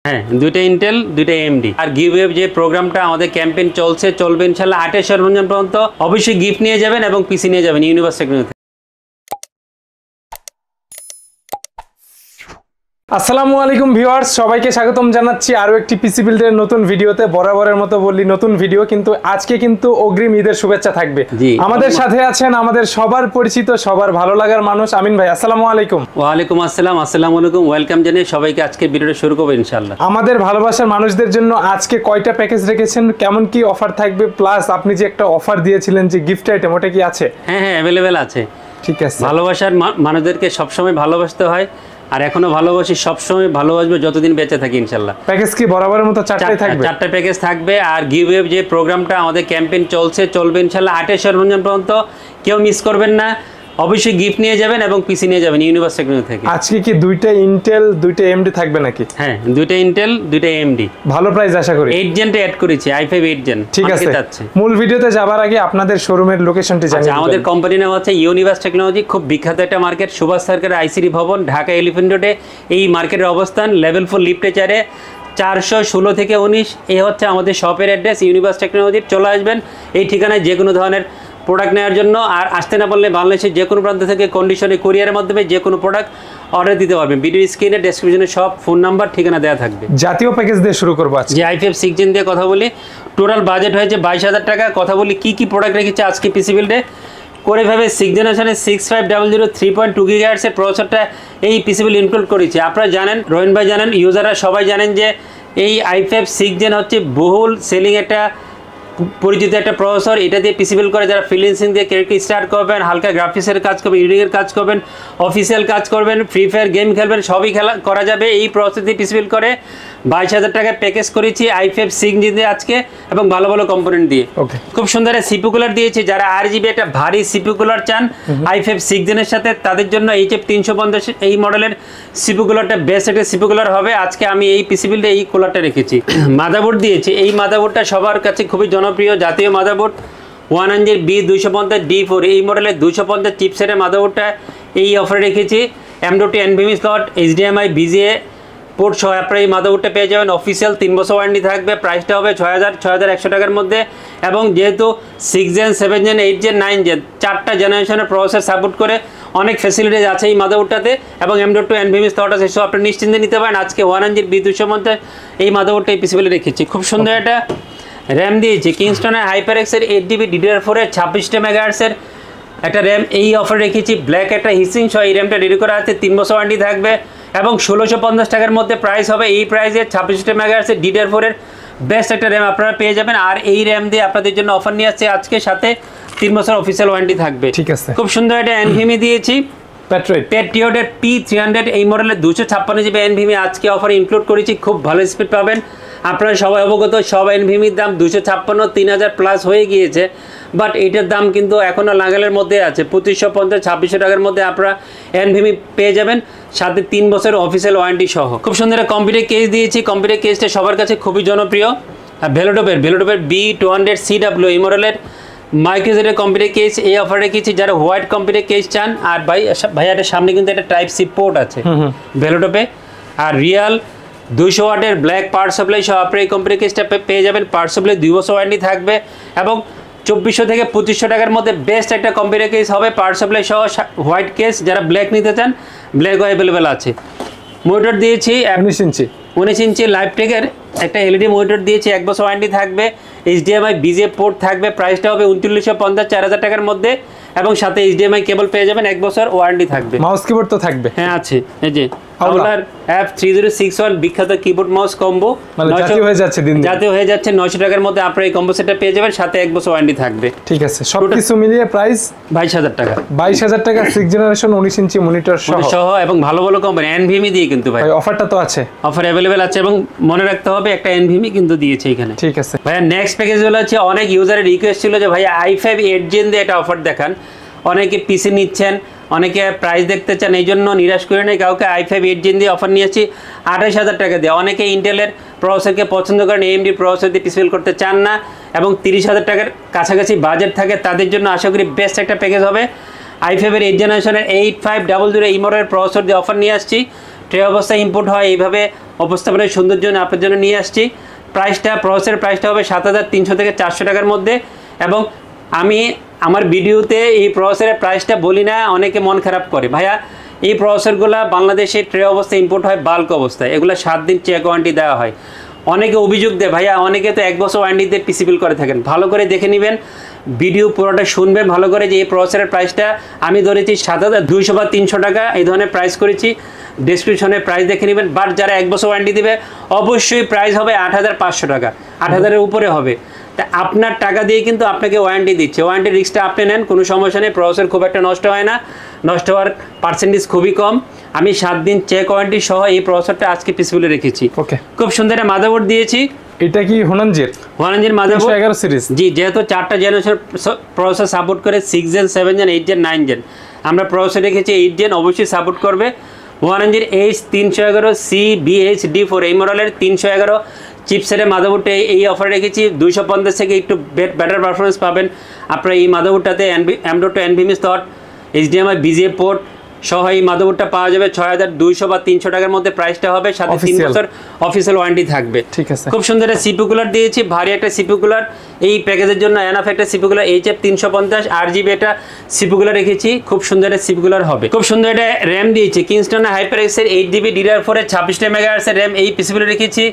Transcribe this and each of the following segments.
হ্যাঁ, দুইটা ইন্টেল, দুইটা এএমডি। আর গিভওয়ে যে প্রোগ্রামটা আমাদের ক্যাম্পেইন চলবে ইনশাআল্লাহ 8 সরঞ্জাম পর্যন্ত অবশ্যই গিফট নিয়ে যাবেন এবং পিসি নিয়ে যাবেন ইউনিভার্স টেকনোলজি। আসসালামু আলাইকুম ভিউয়ার্স, সবাইকে স্বাগতম জানাচ্ছি আরও একটি পিসি বিল্ডের নতুন ভিডিওতে। বরাবরের মতো বললি নতুন ভিডিও, কিন্তু আজকে কিন্তু অগ্রিম ঈদের শুভেচ্ছা থাকবে। আমাদের সাথে আছেন আমাদের সবার পরিচিত, সবার ভালো লাগার মানুষ আমিন ভাই। আসসালামু আলাইকুম। ওয়ালাইকুম আসসালাম। আসসালামু আলাইকুম, ওয়েলকাম জানিয়ে সবাইকে আজকে ভিডিওটা শুরু করবো ইনশাআল্লাহ। আমাদের ভালোবাসার মানুষদের জন্য আজকে কয়টা প্যাকেজ রেখেছেন, কেমন কি অফার থাকবে, প্লাস আপনি যে একটা অফার দিয়েছিলেন যে গিফট আইটেম, ওটা কি আছে? হ্যাঁ, অ্যাভেলেবেল আছে। ঠিক আছে। ভালোবাসার মানুষদেরকে সবসময় ভালোবাসতে হয়, আর এখনো ভালোবাসি, সবসময় ভালোবাসবে যতদিন বেঁচে থাকি ইনশাআল্লাহ। প্যাকেজ কি বরাবরের মতো চারটাই থাকবে? চারটা প্যাকেজ থাকবে। আর গিভওয়ে যে প্রোগ্রামটা আমাদের ক্যাম্পেইন চলবে ইনশাআল্লাহ 8 সরঞ্জাম পর্যন্ত, কেউ মিস করবেন না। অবশ্যই গিফট নিয়ে যাবেন এবং পিসি নিয়ে যাবেন ইউনিভার্স টেকনোলজি থেকে। আজকে কি দুইটা ইন্টেল দুইটা এএমডি থাকবে নাকি? হ্যাঁ, দুইটা ইন্টেল, দুইটা এএমডি। ভালো প্রাইস আশা করি। 8 জেন অ্যাড করেছি, i5 8 জেন। ঠিক আছে, মূল ভিডিওতে যাবার আগে আপনাদের শোরুমের লোকেশনটি জানিয়ে দিন। আমাদের কোম্পানির নাম হচ্ছে ইউনিভার্স টেকনোলজি, খুব বিখ্যাত একটা মার্কেট, সুভাষ সরকার আইসিডি ভবন, ঢাকা এলিফ্যান্ট রোডে এই মার্কেটের অবস্থান। লেভেল 4 লিফটে 416 থেকে 19 এই হচ্ছে আমাদের শপের অ্যাড্রেস। ইউনিভার্স টেকনোলজি চলে আসবেন এই ঠিকানায় যে কোনো ধরনের প্রোডাক্ট নেওয়ার জন্য। আর আসতে না পারলে বাংলাদেশের যে কোনো প্রান্ত থেকে কন্ডিশনে কুরিয়ারের মাধ্যমে যে কোনো প্রোডাক্ট অর্ডার দিতে পারবেন। ভিডিও স্ক্রিনে ডেসক্রিপশনে সব ফোন নাম্বার ঠিকানা দেওয়া থাকবে। জাতীয় প্যাকেজ দিয়ে শুরু করবো আজকে। যে i5 6 জেন দিয়ে কথা বলি, টোটাল বাজেট হয়েছে 22,000 টাকা। কথা বলি কি প্রোডাক্ট রেখেছে আজকে পিসি বিল্ডে করে ভাবে 6 জেনারেশনের 6500 3.2 GHz প্রসেসরটা এই পিসি বিল্ড ইনক্লুড করেছে। আপনারা জানেন, রোহিন ভাই জানেন, ইউজাররা সবাই জানেন যে এই i5 6 জেন হচ্ছে বহুল সেলিং একটা পরিচিত একটা প্রসেসর। এটা দিয়ে পিসি বিল্ড করে যারা ফ্রিল্যান্সিং দিয়ে ক্যারেক্টার স্টার্ট করবেন, হালকা গ্রাফিক্সের কাজ করবেন, এডিটিংয়ের কাজ করবেন, অফিসিয়াল কাজ করবেন, ফ্রি ফায়ার গেম খেলবেন, সবই করা যাবে এই প্রসেসর দিয়ে পিসি বিল্ড করে। 22,000 টাকায় প্যাকেজ করেছি i5 6 জেন দিয়ে আজকে, এবং ভালো ভালো কম্পোনেন্ট দিয়ে। খুব সুন্দর সিপিইউ কুলার দিয়েছি। যারা RGB একটা ভারী সিপিইউ কুলার চান i5 6 জেনের সাথে, তাদের জন্য HF 350 এই মডেলের সিপিইউ কুলারটা বেস্ট একটা সিপিইউ কুলার হবে। আজকে আমি এই পিসি বিল্ডে এই কুলারটা রেখেছি। মাদারবোর্ড দিয়েছি। এই মাদারবোর্ডটা সবার কাছে খুবই জনপ্রিয় জাতীয় মাদারবোর্ড 100B250D4 এই মডেলের 250 চিপসেটের মাদারবোর্ডটা এই অফারে রেখেছি। M.2 NVMe slot, HDMI VGA port সহ আপনারা এই মাদারবোর্ডটা পেয়ে যাবেন। অফিসিয়াল 3 বছর ওয়ারেন্টি থাকবে। প্রাইসটা হবে 6,100 টাকার মধ্যে। এবং যেহেতু 6 জেন 7 জেন 8 জেন 9 জেন 4টা জেনারেশনের প্রসেসর সাপোর্ট করে, অনেক ফ্যাসিলিটিজ আছে এই মাদারবোর্ডটাতে, এবং M.2 NVMe স্লট আছে, সব আপনি নিশ্চিন্তে নিতে পারেন। আজকে 100B250 এই মাদারবোর্ডটা এই পিসি বিল্ডে রেখেছি। খুব সুন্দর একটা র্যাম দিয়েছি, কিংস্টনের HyperX-এর 8GB DDR4-এর 26 মেগাহার্টজের একটা র্যাম এই অফারে রেখেছি। ব্ল্যাক একটা হিসিং সহ এই র্যামটা রেডি করা আছে, 3 বছর ওয়ারেন্টি থাকবে, এবং 1650 টাকার মধ্যে প্রাইস হবে। এই প্রাইসে 26 মেগাহার্টজের DDR4-এর বেস্ট একটা র্যাম আপনারা পেয়ে যাবেন। আর এই র্যাম দিয়ে আপনাদের জন্য অফার নিয়ে আসছে আজকে, সাথে 3 বছর অফিসিয়াল ওয়ারেন্টি থাকবে। ঠিক আছে। খুব সুন্দর একটা NVMe দিয়েছি, Patriot P300 এই মডেলের 256GB NVMe আজকে অফারে ইনক্লুড করেছি। খুব ভালো স্পিড পাবেন। আপনারা সবাই অবগত, সব NVMeর দাম 256 3000 প্লাস হয়ে গিয়েছে, বাট এইটার দাম কিন্তু এখনও নাগালের মধ্যে আছে। 2550 2600 টাকার মধ্যে আপনারা NVMe পেয়ে যাবেন, সাথে 3 বছর অফিসিয়াল ওয়ারেন্টি সহ। খুব সুন্দর একটা কম্পিউটার কেস দিয়েছি। কম্পিউটার কেসটা সবার কাছে খুবই জনপ্রিয়। আর ভেলোটপের B200CW এই মডেলের মাইক্রোজেটের কম্পিউটার কেস এই অফারে রেখেছি। যারা হোয়াইট কম্পিউটার কেস চান, আর ভাইয়াটার সামনে কিন্তু একটা Type-C পোর্ট আছে ভেলোটপে। আর রিয়াল 200 ওয়াটের ব্ল্যাক পাওয়ার সাপ্লাই সহ আপনি এই কম্পিউটার কেসটা পেয়ে যাবেন। পাওয়ার সাপ্লাই 2 বছর ওয়ারেন্টি থাকবে, এবং 2400 থেকে 2500 টাকার মধ্যে বেস্ট একটা কম্পিউটার কেস হবে পাওয়ার সাপ্লাই সহ হোয়াইট কেস। যারা ব্ল্যাক নিতে চান, ব্ল্যাকও অ্যাভেলেবেল আছে। মনিটর দিয়েছি 19 ইঞ্চি লাইভটেকের একটা LED মনিটর দিয়েছি, 1 বছর ওয়ারেন্টি থাকবে। HDMI VGA পোর্ট থাকবে। প্রাইসটা হবে 2950 4000 টাকার মধ্যে, এবং সাথে HDMI কেবল পেয়ে যাবেন, 1 বছর ওয়ারেন্টি থাকবে। মাউস কিবোর্ড তো থাকবে? হ্যাঁ আছে, এই যে আউলার F3061 বিখ্যাত কিবোর্ড মাউস কম্বো, জাতীয় হয়ে যাচ্ছে 900 টাকার মধ্যে আপনারা এই কম্বো সেটটা পেয়ে যাবেন, সাথে 1 বছর ওয়ারেন্টি থাকবে। ঠিক আছে, সবকিছু মিলিয়ে প্রাইস 22,000 টাকা। 22,000 টাকা 6 জেনারেশন 19 ইঞ্চি মনিটর সহ, এবং ভালো ভালো কোম্পানি NVMe দিয়ে কিন্তু ভাই অফারটা তো আছে, অফার অ্যাভেলেবেল আছে, এবং মনে রাখতে হবে একটা NVMe কিন্তু দিয়েছে এখানে। ঠিক আছে ভাইয়া, নেক্সট প্যাকেজ হচ্ছে অনেক ইউজারের রিকোয়েস্ট ছিল যে ভাইয়া i5 8 জেন দিয়ে একটা অফার দেখান। অনেকে পিসি নিচ্ছেন, অনেকে প্রাইস দেখতে চান, এই জন্য নিরাশ করে নেই কাউকে। i5 8 জেন দিয়ে অফার নিয়েছি 28,000 টাকা দিয়ে। অনেকে ইন্টেলের প্রসেসরকে পছন্দ করেন, AMD প্রসেসর দিয়ে পিসি বিল্ড করতে চান না, এবং 30,000 টাকার কাছাকাছি বাজেট থাকে, তাদের জন্য আশা করি বেস্ট একটা প্যাকেজ হবে। i5 এর 8 জেনারেশনের 8500 এই মডেলের প্রসেসর দিয়ে অফার নিয়ে আসছি। ট্রে অবস্থায় ইম্পোর্ট হয়, এইভাবে উপস্থাপনের সৌন্দর্য আপনার জন্য নিয়ে আসছি। প্রসেসরের প্রাইসটা হবে 7300 থেকে 400 টাকার মধ্যে। এবং আমি আমার ভিডিওতে এই প্রসেসরের প্রাইসটা বলি না, অনেকে মন খারাপ করে। ভাইয়া এই প্রসেসরগুলো বাংলাদেশে ট্রে অবস্থায় ইম্পোর্ট হয়, বাল্ক অবস্থায়, এগুলো 7 দিন চেক ওয়ারেন্টি দেওয়া হয়। অনেকে অভিযোগ দেয় ভাইয়া, অনেকে তো 1 বছর ওয়ারেন্টিতে পিসি বিল করে থাকেন। ভালো করে দেখে নেবেন, ভিডিও পুরোটা শুনবেন ভালো করে, যে এই প্রসেসরের প্রাইসটা আমি ধরেছি 7200 বা 300 টাকা এই ধরনের প্রাইস করেছি। ডেসক্রিপশনে প্রাইস দেখে নেবেন। বাট যারা 1 বছর ওয়ারেন্টি দেবে অবশ্যই প্রাইস হবে 8500 টাকা, 8000-এর উপরে হবে। তা আপনার টাকা দিয়ে কিন্তু আপনাকে ওয়ারেন্টি দিচ্ছে, ওয়ারেন্টি রিস্কটা আপনি নেন, কোনো সমস্যা নেই। প্রসেসর খুব একটা নষ্ট হয় না, নষ্ট হওয়ার পার্সেন্টেজ খুবই কম। আমি 7 দিন চেক ওয়ারেন্টি সহ এই প্রসেসরটা আজকে পিসিবিলে রেখেছি। ওকে, খুব সুন্দর একটা মাদারবোর্ড দিয়েছি। এটা কি হোনানজির মাদারবোর্ড 11 সিরিজ? জি, যেহেতু 4টা জেনারেশন প্রসেসর সাপোর্ট করে, 6 জেন, 7 জেন, 8 জেন, 9 জেন। আমরা প্রসেসর রেখেছি 8 জেন, অবশ্যই সাপোর্ট করবে। হোনানজির H311CBHD4 এই মডেলের 311 চিপসেটের মাদারবোর্ডে এই অফার রেখেছি। 250 থেকে একটু বেটার পারফরমেন্স পাবেন আপনারা এই মাদারবোর্ডটাতে। M.2 NVMe slot, HDMI BGA port সহ এই মাদারবোর্ডটা পাওয়া যাবে 6200 বা 300 টাকার মধ্যে প্রাইসটা হবে। সাথে 3 বছর অফিসিয়াল ওয়ারেন্টি থাকবে। ঠিক আছে, খুব সুন্দর একটা সিপি কুলার দিয়েছি, ভারী একটা সিপি কুলার। এই প্যাকেজের জন্য এনাফ একটা সিপি কুলার, HF350 8GB এটা সিপি কুলার রেখেছি। খুব সুন্দর একটা সিপি কুলার হবে। খুব সুন্দর একটা র্যাম দিয়েছি, কিংস্টন HyperX-এর 8GB DDR4 এর 26 MHz এর র্যাম, এই পিসিবিলে রেখেছি।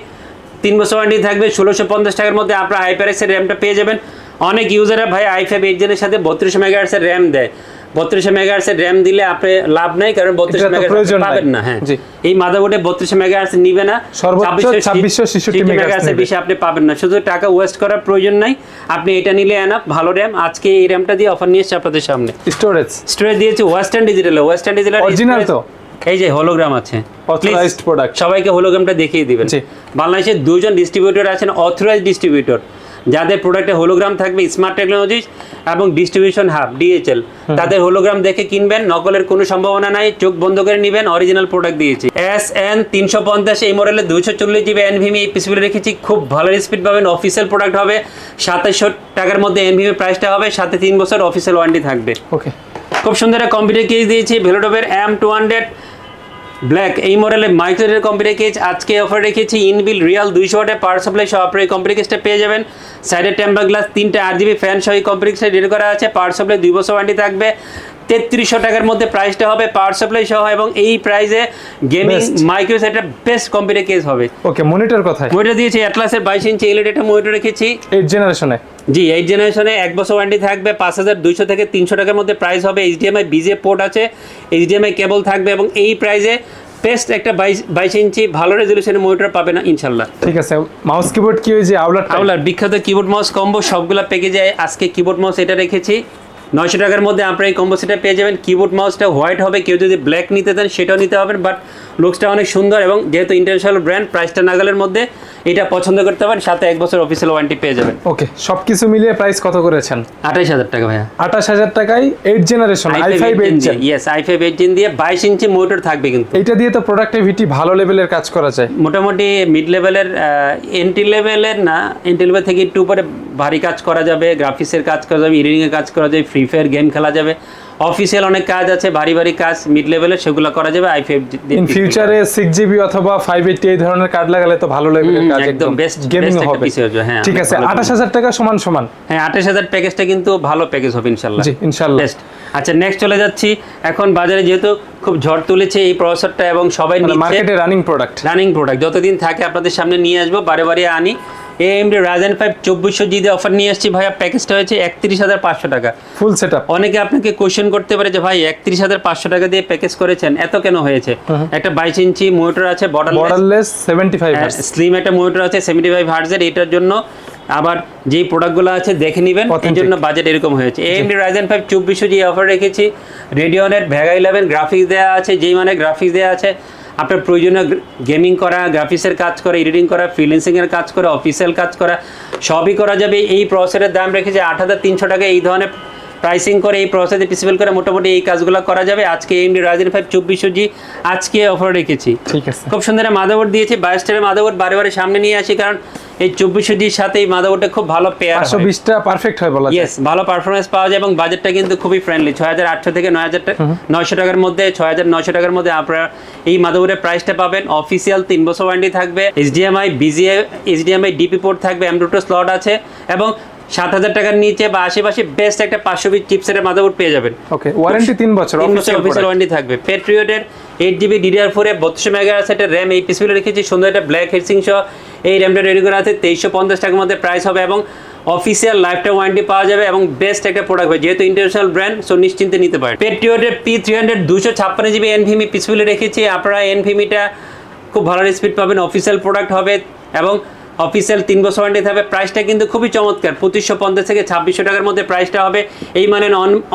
3 বছর ওয়ারেন্টি থাকবে। 1650 টাকার মধ্যে আপনারা HyperX এর র্যামটা পেয়ে যাবেন। অনেক ইউজাররা ভাই i5 8 জেনের সাথে 32 MHz এর র্যাম দেয়। 32 MHz এর র্যাম দিলে আপনি লাভ নাই, কারণ 32 MHz পাবেন না। হ্যাঁ, এই মাদারবোর্ডে 32 MHz নিবে না, 2666 MHz এর বেশি আপনি পাবেন না। শুধু টাকা ওয়েস্ট করার প্রয়োজন নাই, আপনি এটা নিলে এনাফ। ভালো র্যাম, আজকে এই র্যামটা দিয়ে অফার নিয়ে এসেছি আপনাদের সামনে। স্টোরেজ দিয়েছি ওয়েস্টার্ন ডিজিটাল অরিজিনাল তো, এই যে হোলোগ্রাম আছে, অথরাইজড প্রোডাক্ট। সবাইকে হোলোগ্রামটা দেখিয়ে দিবেন। বাংলাদেশে 2 জন ডিস্ট্রিবিউটর আছেন, অথরাইজড ডিস্ট্রিবিউটর, যাদের প্রোডাক্টে হোলোগ্রাম থাকবে। স্মার্ট টেকনোলজিস এবং ডিস্ট্রিবিউশন হাব DHL, তাদের হোলোগ্রাম দেখে কিনবেন, নকলের কোনো সম্ভাবনা নাই, চোখ বন্ধ করে নেবেন। অরিজিনাল প্রোডাক্ট দিয়েছি। SN350 এই মডেলের 240GB NVMe এই পিসিবিলে রেখেছি। খুব ভালো স্পিড পাবেন, অফিসিয়াল প্রোডাক্ট হবে। 2700 টাকার মধ্যে NVMe প্রাইসটা হবে, সাথে 3 বছর অফিসিয়াল ওয়ারেন্টি থাকবে। ওকে, খুব সুন্দর একটা কম্পিউটার কেস দিয়েছি, ভেলোটপের M200 ব্ল্যাক এই মডেলের মাইক্রোসফটের কম্পিউটার কেস আজকে অফার রেখেছি। ইনবিল রিয়াল 200 ওয়াটের পাওয়ার সাপ্লাই সহ আপনার এই কম্পিউটার কেসটা পেয়ে যাবেন। সাইডে টেম্পার গ্লাস, 3টা 8GB ফ্যান সহ এই কম্পিউটার কেসটা রেডি করা আছে। পাওয়ার সাপ্লাই 2 বছর ওয়ারেন্টি থাকবে। 3300 টাকার মধ্যে প্রাইসটা হবে পাওয়ার সাপ্লাই সহ, এবং এই প্রাইসে গেমিং মাইক্রোসফটের বেস্ট কম্পিউটার কেস হবে। ওকে, মনিটর কোথায়? মনিটর দিয়েছি অ্যাটলাসের 22 ইঞ্চি এলইডি একটা মনিটর রেখেছি 8 জেনারেশনে। জি, 8 জেনারেশনে 1 বছর ওয়ারেন্টি থাকবে। 5200 থেকে 300 টাকার মধ্যে প্রাইস হবে। HDMI BGA পোর্ট আছে, HDMI কেবল থাকবে, এবং এই প্রাইসে বেস্ট একটা 22 ইঞ্চি ভালো রেজলিউশনের মনিটর পাবে না ইনশাআল্লাহ। ঠিক আছে, মাউস কিবোর্ড কি ওই যে আউলার বিখ্যাত কিবোর্ড মাউস কম্বো সবগুলা প্যাকেজে আজকে কিবোর্ড মাউস এটা রেখেছি। 900 টাকার মধ্যে আপনারা এই কম্বো সেটটা পেয়ে যাবেন। কিবোর্ড মাউসটা হোয়াইট হবে, কেউ যদি ব্ল্যাক নিতে দেন সেটাও নিতে হবে, বাট লুকসটা অনেক সুন্দর, এবং যেহেতু ইন্টারন্যাশনাল ব্র্যান্ড, প্রাইসটা নাগালের মধ্যে, এটা পছন্দ করতে পারেন। সাথে 1 বছর অফিসিয়াল ওয়ারেন্টি পেয়ে যাবেন। ওকে, সবকিছু মিলিয়ে প্রাইস কত করেছেন? 28000 টাকা ভাইয়া। 28000 টাকায় 8 generation i5 8 gen. Yes, i5 8 gen দিয়ে 22 ইঞ্চি মনিটর থাকবে। কিন্তু এটা দিয়ে তো প্রোডাক্টিভিটি ভালো লেভেলের কাজ করা যায়। মোটামুটি মিড লেভেলের, এন্ট্রি লেভেলের না, এন্ট্রি লেভেল থেকে একটু উপরে ভারী কাজ করা যাবে, গ্রাফিক্সের কাজ করা যাবে, এডিটিংয়ের কাজ করা যাবে, ফ্রি ফায়ার গেম খেলা যাবে। অফিসিয়াল অনেক কাজ আছে, ভারী ভারী কাজ মিড লেভেলের, সেগুলো করা যাবে i5 দিয়ে। ইন ফিউচারে 6GB অথবা 580 এই ধরনের কার্ড লাগালে তো ভালো লেভেলের কাজ, একদম বেস্ট গেমিং হবে। হ্যাঁ, ঠিক আছে, 28000 টাকা সমান। হ্যাঁ, 28000 প্যাকেজটা কিন্তু ভালো প্যাকেজ হবে ইনশাআল্লাহ। জি, ইনশাআল্লাহ। বেস্ট। আচ্ছা, নেক্সট চলে যাচ্ছি। এখন বাজারে যেহেতু খুব ঝড় তুলেছে এই প্রসেসরটা, এবং সবাই নিচ্ছে, মার্কেটে রানিং প্রোডাক্ট যতদিন থাকে আপনাদের সামনে নিয়ে আসবো, বারে আনি। AMD Ryzen 5 2400G দিয়ে অফার নিয়ে আসছি ভাইয়া। প্যাকেজটা হয়েছে 31500 টাকা, ফুল সেটআপ। অনেকে আপনাকে কোশ্চেন করতে পারে যে ভাই 31500 টাকা দিয়ে প্যাকেজ করেছেন, এত কেন হয়েছে? একটা 22 ইঞ্চি মনিটর আছে, বর্ডারলেস 75 হার্জ, স্লিম একটা মনিটর আছে 75 হার্জের। এটার জন্য আবার যেই প্রোডাক্টগুলো আছে দেখে নেবেন, এই জন্য বাজেট এরকম হয়েছে। AMD Ryzen 5 2400G অফার রেখেছি। রেডিয়নের ভেগা 11 গ্রাফিক্স দেওয়া আছে, যেই মানে গ্রাফিক্স দেওয়া আছে আপনার প্রয়োজনীয় গেমিং করা, গ্রাফিক্সের কাজ করা, এডিটিং করা, ফ্রিল্যান্সিংয়ের কাজ করা, অফিসিয়াল কাজ করা, সবই করা যাবে। এই প্রসেসরের দাম রেখেছে 8300 টাকা। এই ধরনের প্রাইসিং করে এই প্রসেসে পিসিবল করে মোটামুটি এই কাজগুলো করা যাবে। আজকে AMD Ryzen 5 2400G আজকে অফার রেখেছি। ঠিক আছে, খুব সুন্দর মাদারবোর্ড দিয়েছি। 22 টাকার মাদারবোর্ড বারে সামনে নিয়ে আসি, কারণ এই 2400Gর সাথে এই মাদারবোর্ডটা খুব ভালো পেয়ার হয়। 520টা পারফেক্ট হয় বলা যায়। ইয়েস, ভালো পারফরম্যান্স পাওয়া যায় এবং বাজেটটা কিন্তু খুবই ফ্রেন্ডলি। 6800 থেকে 9900 টাকার মধ্যে, 6900 টাকার মধ্যে আপনারা এই মাদারবোর্ডের প্রাইসটা পাবেন। অফিসিয়াল 3 বছর ওয়ারেন্টি থাকবে, HDMI BGA HDMI DP port থাকবে, M.2 স্লট আছে এবং 7000 টাকার নিচে বা আশেপাশে বেস্ট একটা 520 চিপসেটের মাদারবোর্ড পেয়ে যাবেন। ওকে, ওয়ারেন্টি 3 বছর অফিসিয়াল ওয়ারেন্টি থাকবে। পেট্রিয়টের 8GB DDR4 এর 32 মেগাহার্টজ RAM এই পিসিবিটা রেখেছি, সুন্দর একটা ব্ল্যাক হেডসিং সহ এই র্যামটা রেডি করা আছে। 2350 টাকার মধ্যে প্রাইস হবে এবং অফিসিয়াল লাইফ টাইম ওয়ারেন্টি পাওয়া যাবে এবং বেস্ট একটা প্রোডাক্ট হবে, যেহেতু ইন্টারন্যাশনাল ব্র্যান্ড, সো নিশ্চিন্তে নিতে পারেন। পেট্রিয়টের P300 256GB NVMe পিসিবিটা রেখেছি। আপনারা NVMeটা খুব ভালো স্পিড পাবেন, অফিসিয়াল প্রোডাক্ট হবে এবং অফিসিয়াল 3 বছর ওয়ারেন্টি থাকবে। প্রাইসটা কিন্তু খুবই চমৎকার, 2550 থেকে 2600 টাকার মধ্যে প্রাইসটা হবে। এই মানে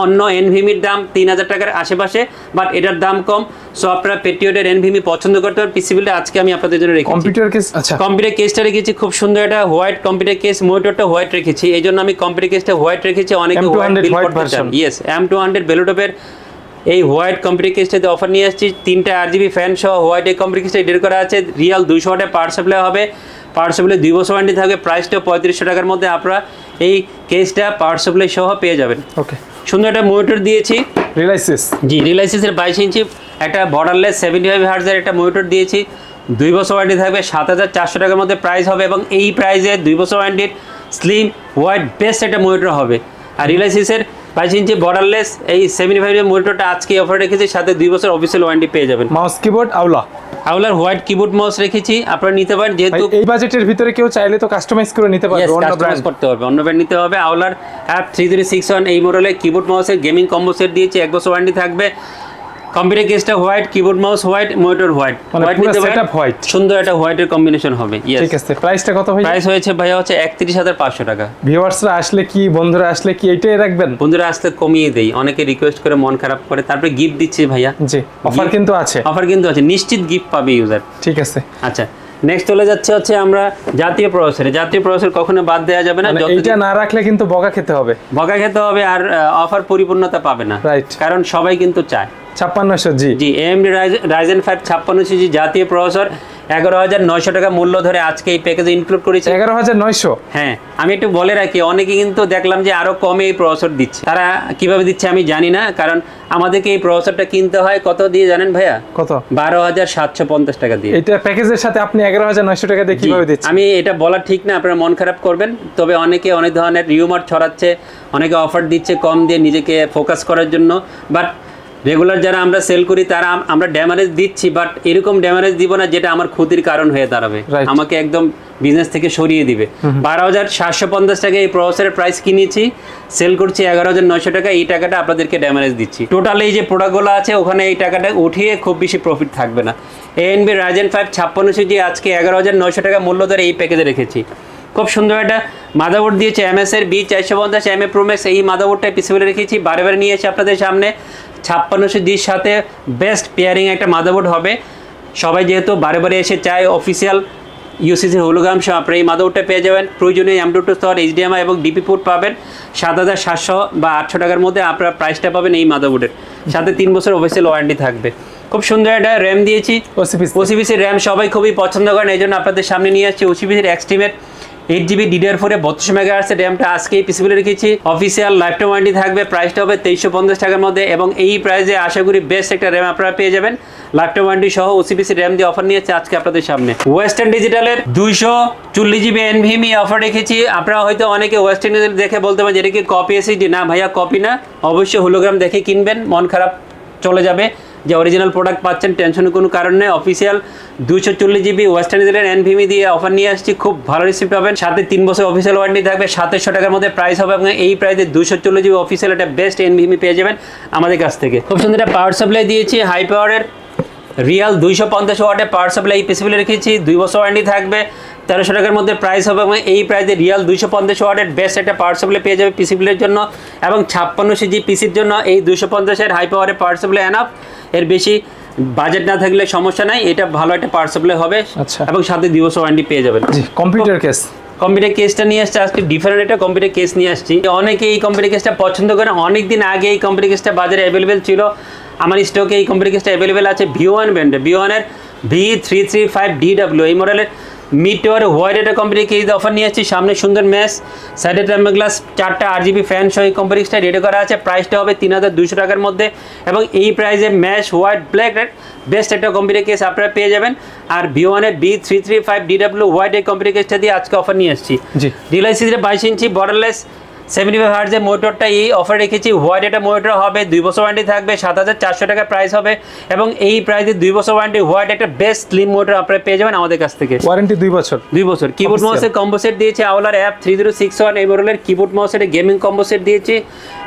অন্য NVMeর দাম 3000 টাকার আশেপাশে, বাট এটার দাম কম। সো আপনারা পেট্রিয়টের NVMe পছন্দ করতে পারেন। পিসিবিটা আজকে আমি আপনাদের জন্য রেখেছি। কম্পিউটার কেস, আচ্ছা কম্পিউটার কেসটা রেখেছি খুব সুন্দর একটা হোয়াইট কম্পিউটার কেস, মনিটরটা হোয়াইট রেখেছি। এই জন্য আমি কম্পিউটার কেসটা হোয়াইট রেখেছি, অনেকে হোয়াইট বিল করতে চান। ইয়েস, M200 বেলুটপের এই হোয়াইট কম্পিউটার কেসটাতে অফার নিয়ে আসছি। 3টা RGB ফ্যান সহ হোয়াইট এই কম্পিউটার কেসটা এডিট করা আছে। রিয়াল 200 ওয়াটের পাওয়ার সাপ্লাই হবে, পাওয়ার সাপ্লাই 2 বছর ওয়ারেন্টি থাকবে। প্রাইসটা 3500 টাকার মধ্যে আপনারা এই কেসটা পাওয়ার সাপ্লাই সহ পেয়ে যাবেন। ওকে, সুন্দর একটা মনিটর দিয়েছি, রিলাইসিস, জি রিলাইসিসের 22 ইঞ্চি একটা বর্ডারলেস 75 হার্টজের একটা মনিটর দিয়েছি। 2 বছর ওয়ারেন্টি থাকবে, 7400 টাকার মধ্যে প্রাইস হবে এবং এই প্রাইসে 2 বছর ওয়ারেন্টির স্লিম হোয়াইট বেস্ট একটা মনিটর হবে। আর রিলাইসিসের 22 ইঞ্চি বর্ডারলেস এই 75 এর মনিটরটা আজকে অফার রেখেছি, সাথে 2 বছর অফিসিয়াল ওয়ারেন্টি পেয়ে যাবেন। মাউস কিবোর্ড আউলার হোয়াইট কিবোর্ড মাউস রেখেছি, আপনারা নিতে পারেন। যেহেতু এই বাজেটের ভিতরে কেউ চাইলে তো কাস্টমাইজ করে নিতে পারবে, অন্য ব্র্যান্ড করতে হবে, অন্য ব্র্যান্ড নিতে হবে। আউলার অ্যাপ 3361 এই মডেলের কিবোর্ড মাউসের গেমিং কম্বো সেট দিয়েছি, 1 বছর ওয়ারেন্টি থাকবে। কম্পিউটার কেসটা white, keyboard mouse white, monitor white, white নিতে পারেন, সেটআপ হোয়াইট, সুন্দর একটা হোয়াইটের কম্বিনেশন হবে। ঠিক আছে। প্রাইসটা কত ভাই? প্রাইস হয়েছে ভাইয়া হচ্ছে 31500 টাকা। ভিউয়ার্সরা আসলে কি, বন্ধুরা আসলে কি এইটাই রাখবেন? বন্ধুরা আসলে কমিয়ে দেই, অনেকে রিকোয়েস্ট করে মন খারাপ করে, তারপরে গিফট দিচ্ছি ভাইয়া। জি, অফার কিন্তু আছে, অফার কিন্তু আছে, নিশ্চিত গিফট পাবে ইউজার। ঠিক আছে। আচ্ছা, নেক্সট চলে যাচ্ছে হচ্ছে আমরা জাতীয় প্রসেসর কখনো বাদ দেওয়া যাবে না। এইটা না রাখলে কিন্তু বকা খেতে হবে, আর অফার পরিপূর্ণতা পাবে না, রাইট? কারণ সবাই কিন্তু চায় 5600G, জি AMD Ryzen 5 5600G জাতীয় প্রসেসর 11900 টাকা মূল্য ধরে আজকে এই প্যাকেজে ইনক্লুড করেছি। 11900? হ্যাঁ, আমি একটু বলে রাখি, অনেকে কিন্তু দেখলাম যে আরো কমে এই প্রসেসর দিচ্ছে। তারা কিভাবে দিচ্ছে আমি জানি না, কারণ আমাদেরকে এই প্রসেসরটা কিনতে হয় কত দিয়ে জানেন ভাইয়া? কত? 12750 টাকা দিয়ে। এটা প্যাকেজের সাথে আপনি 11900 টাকা দিয়ে কিভাবে দিচ্ছেন? আমি এটা বলা ঠিক না, আপনারা মন খারাপ করবেন। তবে অনেকে অনেক ধরনের রিউমার ছড়াচ্ছে, অনেকে অফার দিচ্ছে কম দিয়ে নিজেকে ফোকাস করার জন্য। বাট রেগুলার যারা আমরা সেল করি তারা আমরা ড্যামারেজ দিচ্ছি, বাট এরকম ড্যামারেজ দিব না যেটা আমার ক্ষতির কারণ হয়ে দাঁড়াবে, আমাকে একদম বিজনেস থেকে সরিয়ে দিবে। 12750 টাকা এই প্রসেসরের প্রাইস কিনেছি, সেল করছি 11900 টাকা। এই টাকাটা আপনাদেরকে ড্যামারেজ দিচ্ছি। টোটাল এই যে প্রোডাক্টগুলো আছে ওখানে এই টাকাটা উঠিয়ে খুব বেশি প্রফিট থাকবে না। AMD Ryzen 5 5600G আজকে 11900 টাকা মূল্য ধরে এই প্যাকেজে রেখেছি। খুব সুন্দর একটা মাদারবোর্ড দিয়েছে MSI B450 MA Pro Max, এই মাদারবোর্ডটা পিসিবিলে রেখেছি। বারে নিয়ে এসে আপনাদের সামনে 5600Gর সাথে বেস্ট পেয়ারিং একটা মাদারবোর্ড হবে। সবাই যেহেতু বারে এসে চায় অফিসিয়াল UCC হোলোগ্রাম সহ আপনারা এই মাদারবোর্ডটা পেয়ে যাবেন। প্রয়োজনীয় M.2 স্লট, HDMI এবং DP পোর্ট পাবেন। 7700 বা 800 টাকার মধ্যে আপনারা প্রাইসটা পাবেন এই মাদারবোর্ডের সাথে। 3 বছর অফিসিয়াল ওয়ারেন্টি থাকবে। খুব সুন্দর একটা র্যাম দিয়েছি, OCPC র্যাম সবাই খুবই পছন্দ করেন, এই জন্য আপনাদের সামনে নিয়ে আসছি। OCPC এক্সট্রিমের 8GB DDR4 32 মেগাহার্টজের র্যামটা আজকে এই পিসিবিলে রেখেছি। অফিসিয়াল লাইফ টাইম ওয়ারেন্টি থাকবে, প্রাইসটা হবে 2350 টাকার মধ্যে এবং এই প্রাইসে আশা করি বেস্ট একটা র্যাম আপনারা পেয়ে যাবেন। লাইফ টাইম ওয়ারেন্টি সহ OCPC র্যাম দিয়ে অফার নিয়েছে আজকে আপনাদের সামনে। ওয়েস্টার্ন ডিজিটালের 240GB NVMe অফার রেখেছি। আপনারা হয়তো অনেকে ওয়েস্টার্ন ডিজিটাল দেখে বলতে পারেন যেটা কি কপি এসএসডি। না ভাইয়া, কপি না, অবশ্যই হোলোগ্রাম দেখে কিনবেন, মন খারাপ চলে যাবে যে অরিজিনাল প্রোডাক্ট পাচ্ছেন, টেনশনের কোনো কারণ নেই। Official 240GB western digital NVMe দিয়ে অফার নিয়ে আসছি, খুব ভালো রিসিপ্ট পাবেন। সাথে 3 বছর অফিসিয়াল ওয়ারেন্টি থাকবে, 2700 টাকার মধ্যে প্রাইস হবে এবং এই প্রাইসে 240GB অফিসিয়াল একটা বেস্ট NVMe পেয়ে যাবেন আমাদের কাছ থেকে। খুব সুন্দর একটা পাওয়ার সাপ্লাই দিয়েছি, হাই পাওয়ারের রিয়াল 250 ওয়াটের পাওয়ার সাপ্লাই এই পিসিবিলে রেখেছি। 2 বছর ওয়ারেন্টি থাকবে, 1300 টাকার মধ্যে প্রাইস হবে এবং এই প্রাইসে রিয়াল 250 ওয়াটের বেস্ট একটা পাওয়ার সাপ্লাই পেয়ে যাবে পিসিবিলের জন্য এবং 5600G পিসির জন্য এই 250 হাই পাওয়ারের পাওয়ার সাপ্লাই এনাফ। এর বেশি বাজেট না থাকলে সমস্যা নাই, এটা ভালো একটা পাওয়ার সাপ্লাই হবে এবং সাথে 2 বছর ওয়ারেন্টি পেয়ে যাবেন। কম্পিউটার কেসটা নিয়ে আসছে আজকে, ডিফারেন্ট একটা কম্পিউটার কেস নিয়ে আসছি। অনেকে এই কম্পিউটার কেসটা পছন্দ করেন, অনেক দিন আগে এই কম্পিউটার কেসটা বাজারে অ্যাভেলেবেল ছিল। আমার স্টকে এই কম্পিউটার কেসটা অ্যাভেলেবেল আছে V1 ব্র্যান্ডে, V1 এর V335DW এই মডেলের মিড টাওয়ারে হোয়াইট একটা কোম্পানিকে ঈদ অফার নিয়ে আসছি। সামনে সুন্দর ম্যাচ, সাইডে টেম্পার গ্লাস, 4টা RGB ফ্যান সহ এই কোম্পানিটা রেডি করা আছে। প্রাইসটা হবে 3200 টাকার মধ্যে এবং এই প্রাইসে ম্যাচ হোয়াইট ব্ল্যাক বেস্ট একটা কোম্পানি কেস আপনারা পেয়ে যাবেন। আর V1 এর B335DW হোয়াইট এই কোম্পানি কেসটা দিয়ে আজকে অফার নিয়ে আসছি। ডিলার সিরিজে 22 ইঞ্চি বর্ডারলেস 75 হার্জের মোটরটা এই অফার রেখেছি। হোয়াইট একটা মোটর হবে, 2 বছর ওয়ারেন্টি থাকবে, 7400 টাকা প্রাইস হবে এবং এই প্রাইসে 2 বছর ওয়ারেন্টি হোয়াইট একটা বেস্ট স্লিম মোটর আপনারা পেয়ে যাবেন আমাদের কাছ থেকে। ওয়ারেন্টি 2 বছর। কিবোর্ড মাউসের কম্বো সেট দিয়েছে আওলার অ্যাপ 3061 এই মডেলের কিবোর্ড মাউসের গেমিং কম্বো সেট দিয়েছি।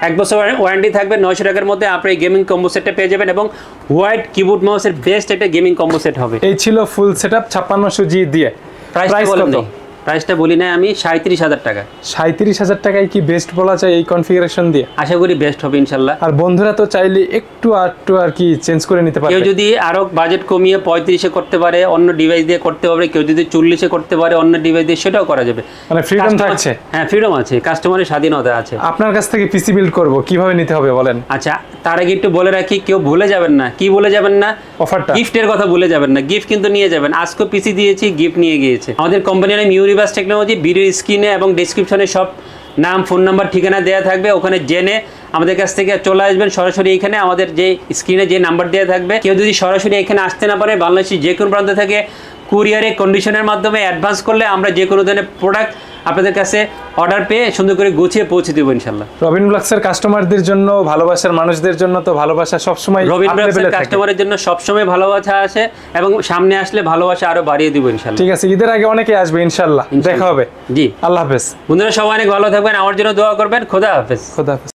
1 বছর ওয়ারেন্টি থাকবে, 900 টাকার মধ্যে আপনি এই গেমিং কম্বো সেটটা পেয়ে যাবেন এবং হোয়াইট কিবোর্ড মাউসের বেস্ট একটা গেমিং কম্বো সেট হবে। এই ছিল ফুল সেটআপ 5600G দিয়ে। প্রাইস কত? প্রাইসটা বলি না আমি, 37,000 টাকা। 37,000 টাকায় কি বেস্ট বলা যায় এই কনফিগারেশন দিয়ে? আশা করি বেস্ট হবে ইনশাল্লাহ। আর বন্ধুরা তো চাইলে একটু আর কি চেঞ্জ করে নিতে পারে। কেউ যদি আরো বাজেট কমিয়ে 35-এ করতে পারে, অন্য ডিভাইস দিয়ে করতে পারে, কেউ যদি 40-এ করতে পারে অন্য ডিভাইস দিয়ে, সেটাও করা যাবে। মানে ফ্রিডম থাকছে। হ্যাঁ, ফ্রিডম আছে, কাস্টমারের স্বাধীনতা আছে। আপনার কাছ থেকে পিসি বিল্ড করব, কিভাবে নিতে হবে বলেন? আচ্ছা, তার আগে একটু বলে রাখি, কেউ ভুলে যাবেন না। কি ভুলে যাবেন না? অফারটা, গিফটের কথা ভুলে যাবেন না। গিফট কিন্তু নিয়ে যাবেন। আজকে পিসি দিয়েছি, গিফট নিয়ে গিয়েছে। আমাদের কোম্পানির নাম ইউনিভার্স টেকনোলজি। ভিডিও স্ক্রিনে এবং ডেসক্রিপশনে সব নাম, ফোন নাম্বার, ঠিকানা দেওয়া থাকবে। ওখানে জেনে আমাদের কাছ থেকে চলে আসবেন সরাসরি। এখানে আমাদের যে স্ক্রিনে যে নাম্বার দেওয়া থাকবে, কেউ যদি সরাসরি এখানে আসতে না পারে, বাংলাদেশের যে কোনো প্রান্ত থেকে কুরিয়ারে কন্ডিশনের মাধ্যমে অ্যাডভান্স করলে আমরা যে কোনো ধরনের প্রোডাক্ট আপনাদের কাছে অর্ডার পেয়ে সুন্দর করে গুছিয়ে পৌঁছে দেবো ইনশাল্লাহ। রবিন ব্লগসের কাস্টমারদের জন্য, ভালোবাসার মানুষদের জন্য তো ভালোবাসা সবসময় রবিন ব্লগসের কাস্টমারের জন্য সবসময় ভালোবাসা আছে এবং সামনে আসলে ভালোবাসা আরো বাড়িয়ে দিব ইনশাল্লাহ। ঠিক আছে, ঈদের আগে অনেকে আসবে ইনশাল্লাহ। দেখা হবে। জি, আল্লাহ হাফেজ। বন্ধুরা সবাই অনেক ভালো থাকবেন, আমার জন্য দোয়া করবেন। খোদা হাফেজ। খোদা হাফেজ।